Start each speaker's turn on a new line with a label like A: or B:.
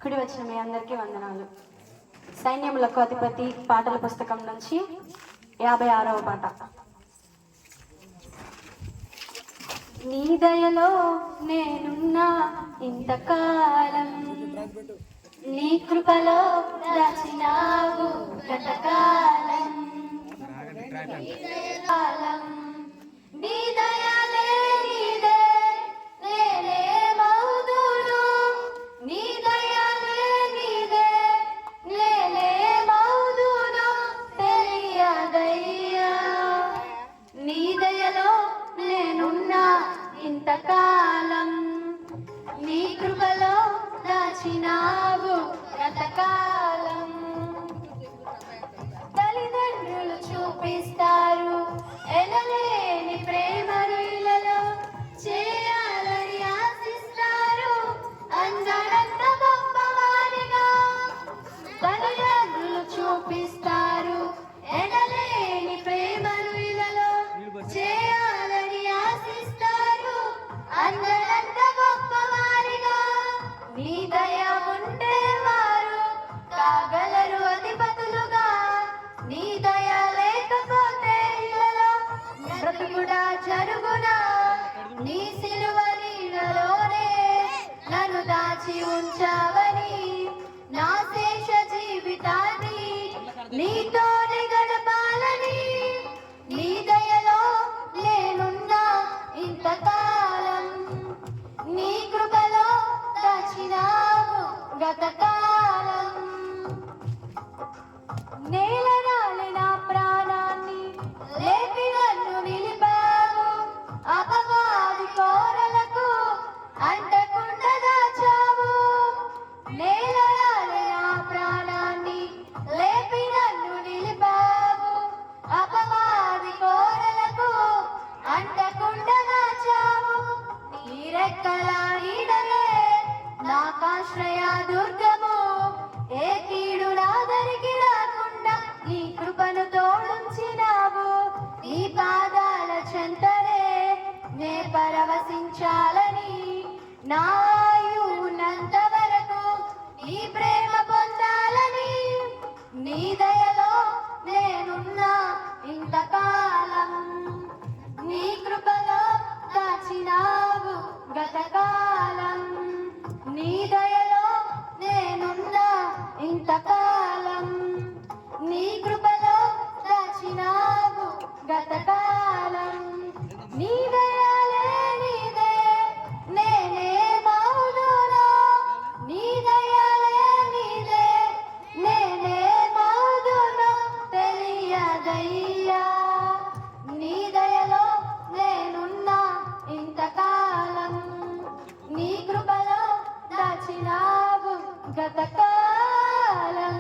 A: కుడి వచ్చిన మీ అందరికీ వందనాలు. సైన్యములకు అధిపతి పాటల పుస్తకం నుంచి 56వ పాట. నీ దయలో నేనున్నా ఇంతకాలం, నీ కృపలో దాచినావు గతకాలం. నీ దయలే నీదే నేనేమవుదును, నీ దయలే నీదే నేనేమవుదును తెలియదయ్యా. నీ దయలో నేనున్నా ఇంతకాలం, నీ కృపలో దాచినావు గతకాలం. తల్లిదండ్రులు చూపిస్తారు ఎనలేని ప్రేమను ఇలలో, చేయాలని ఆశిస్తారు అందరంత గొప్పవారిగా. తల్లిదండ్రులు చూపిస్తారు ఎనలేని ప్రేమను ఇలలో, చేయాలని ఆశిస్తారు అందరంత గొప్పవారిగా. నీ దయ ఉంటే వారు కాగలరు అధిపతులుగా, నీ దయ లేకపోతే ఇలలో బ్రతుకుడా జరుగునా. నీ సిలువ నీడలోనే నన్ను దాచి ఉంచావని, నా శేష జీవితాన్ని నీతోనే గడపాలని. నీ దయలో నేనున్నా ఇంతకాలం, నీ కృపలో దాచినావు గతకాలం. నేల రాలిన ప్రాణాన్ని లేపి నన్ను నిలిపావు, అపవాది కోరలకు అంటకుండా దాచావు. నేల రాలిన ప్రాణాన్ని లేపి నన్ను నిలిపావు, అపవాది కోరలకు అంటకుండా దాచావు. నీ రెక్కల నీడలే నాకాశ్రయ దుర్గము, ఏ కీడు నాదరికి రాకుండా నీ కృపను తోడుంచినావు. నీ పాదాల చెంతనే నే పరవశించాలని, నా ఆయువున్నంత వరకు నీ ప్రేమ పొందాలని. నీ దయలో నేనున్నా ఇంతకాలం, నీ కృపలో దాచినావు గతకాలం. నీ దయలో నేనున్నా ఇంతకాలం, నీ కృపలో దాచినావు గతకాలం. నీ దయలే నీదే నేనేమవుదును, నీ దయలే నీదే నేనేమవుదును తెలియదయ్యా. నీ దయలో నేనున్నా ఇంతకాలం, నీ కృపలో దాచినావు గతకాలం.